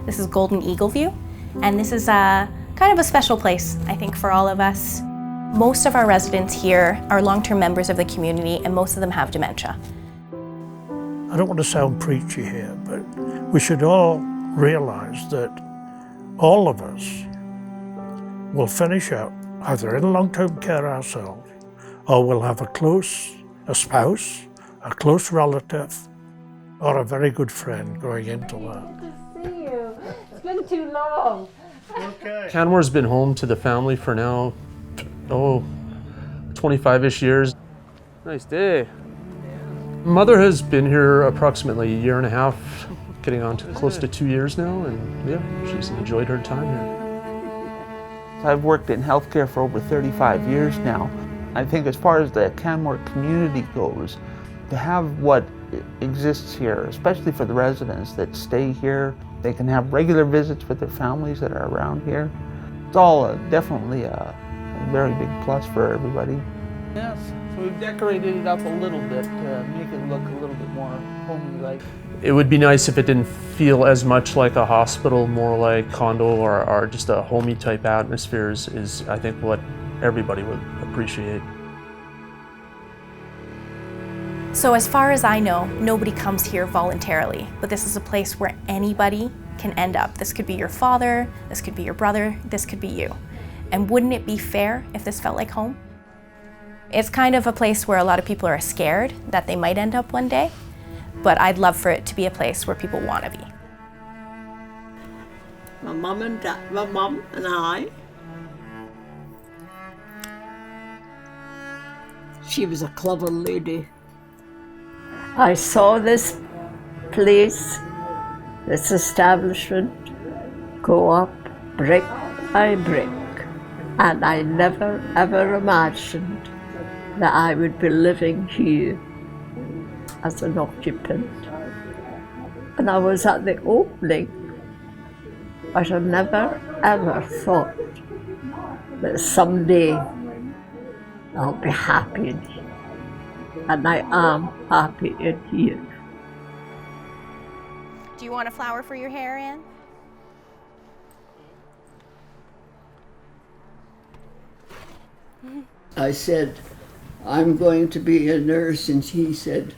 This is Golden Eagle View, and this is kind of a special place, I think, for all of us. Most of our residents here are long-term members of the community, and most of them have dementia. I don't want to sound preachy here, but we should all realize that all of us will finish up either in long-term care ourselves, or we'll have a spouse, a close relative, or a very good friend going into that. Good to see you. It's been too long. Okay. Canmore's been home to the family for now, 25-ish years. Nice day. Mother has been here approximately a year and a half, getting on to close to 2 years now, and yeah, she's enjoyed her time here. I've worked in healthcare for over 35 years now. I think as far as the Canmore community goes, to have what exists here, especially for the residents that stay here, they can have regular visits with their families that are around here. It's all definitely a very big plus for everybody. Yes, so we've decorated it up a little bit to make it look a little bit more homey-like. It would be nice if it didn't feel as much like a hospital, more like condo or just a homey type atmosphere is I think what everybody would appreciate. So as far as I know, nobody comes here voluntarily, but this is a place where anybody can end up. This could be your father, this could be your brother, this could be you. And wouldn't it be fair if this felt like home? It's kind of a place where a lot of people are scared that they might end up one day, but I'd love for it to be a place where people want to be. My mum and I. She was a clever lady. I saw this place, this establishment, go up brick by brick, and I never ever imagined that I would be living here as an occupant. And I was at the opening, but I never ever thought that someday I'll be happy in here. And I am happy in here. Do you want a flower for your hair, Anne? I said, I'm going to be a nurse, and he said,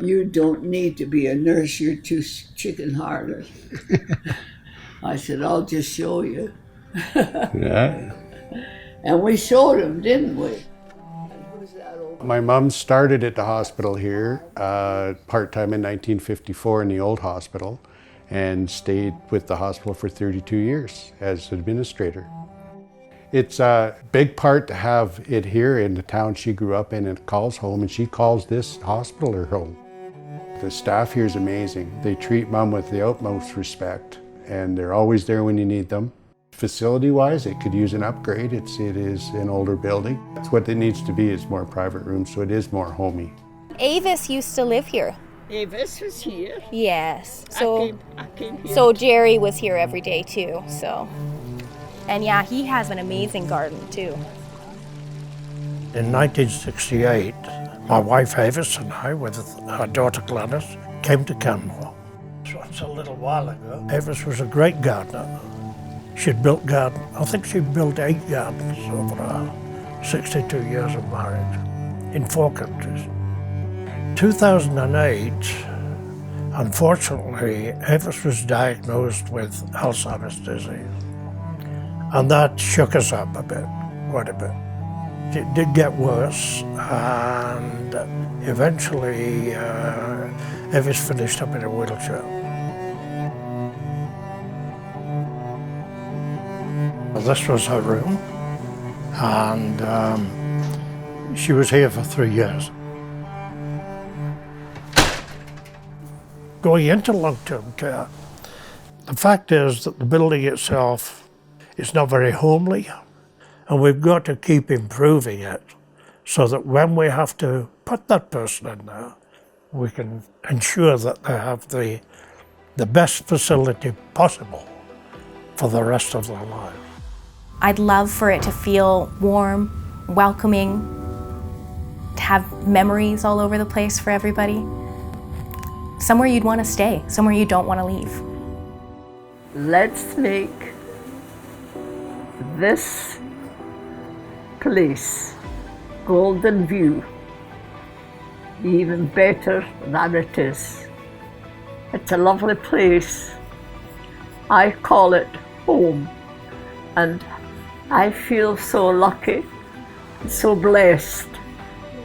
you don't need to be a nurse, you're too chicken-hearted. I said, I'll just show you. Yeah. And we showed him, didn't we? My mom started at the hospital here part-time in 1954 in the old hospital and stayed with the hospital for 32 years as administrator. It's a big part to have it here in the town she grew up in and calls home, and she calls this hospital her home. The staff here is amazing. They treat Mom with the utmost respect, and they're always there when you need them. Facility-wise, it could use an upgrade. It is an older building. That's what it needs to be, is more private rooms, so it is more homey. Avice used to live here. Avice was here. Yes. I came here. So Gerry was here every day too, so. And yeah, he has an amazing garden too. In 1968, my wife Avice and I, with her daughter Gladys, came to Canmore. So it's a little while ago. Avice was a great gardener. She'd built I think she built 8 gardens over her 62 years of marriage in 4 countries. 2008, unfortunately, Avice was diagnosed with Alzheimer's disease. And that shook us up a bit, quite a bit. It did get worse, and eventually Avice finished up in a wheelchair. This was her room, and she was here for 3 years. Going into long-term care, the fact is that the building itself is not very homely, and we've got to keep improving it so that when we have to put that person in there, we can ensure that they have the best facility possible for the rest of their lives. I'd love for it to feel warm, welcoming, to have memories all over the place for everybody. Somewhere you'd want to stay, somewhere you don't want to leave. let's make this place, Golden View, even better than it is. It's a lovely place. I call it home, and I feel so lucky, so blessed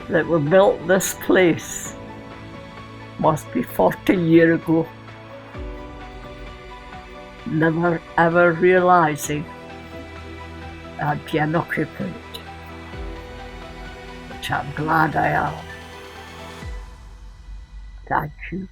that we built this place. Must be 40 years ago. Never ever realizing I'd be an occupant, which I'm glad I am. Thank you.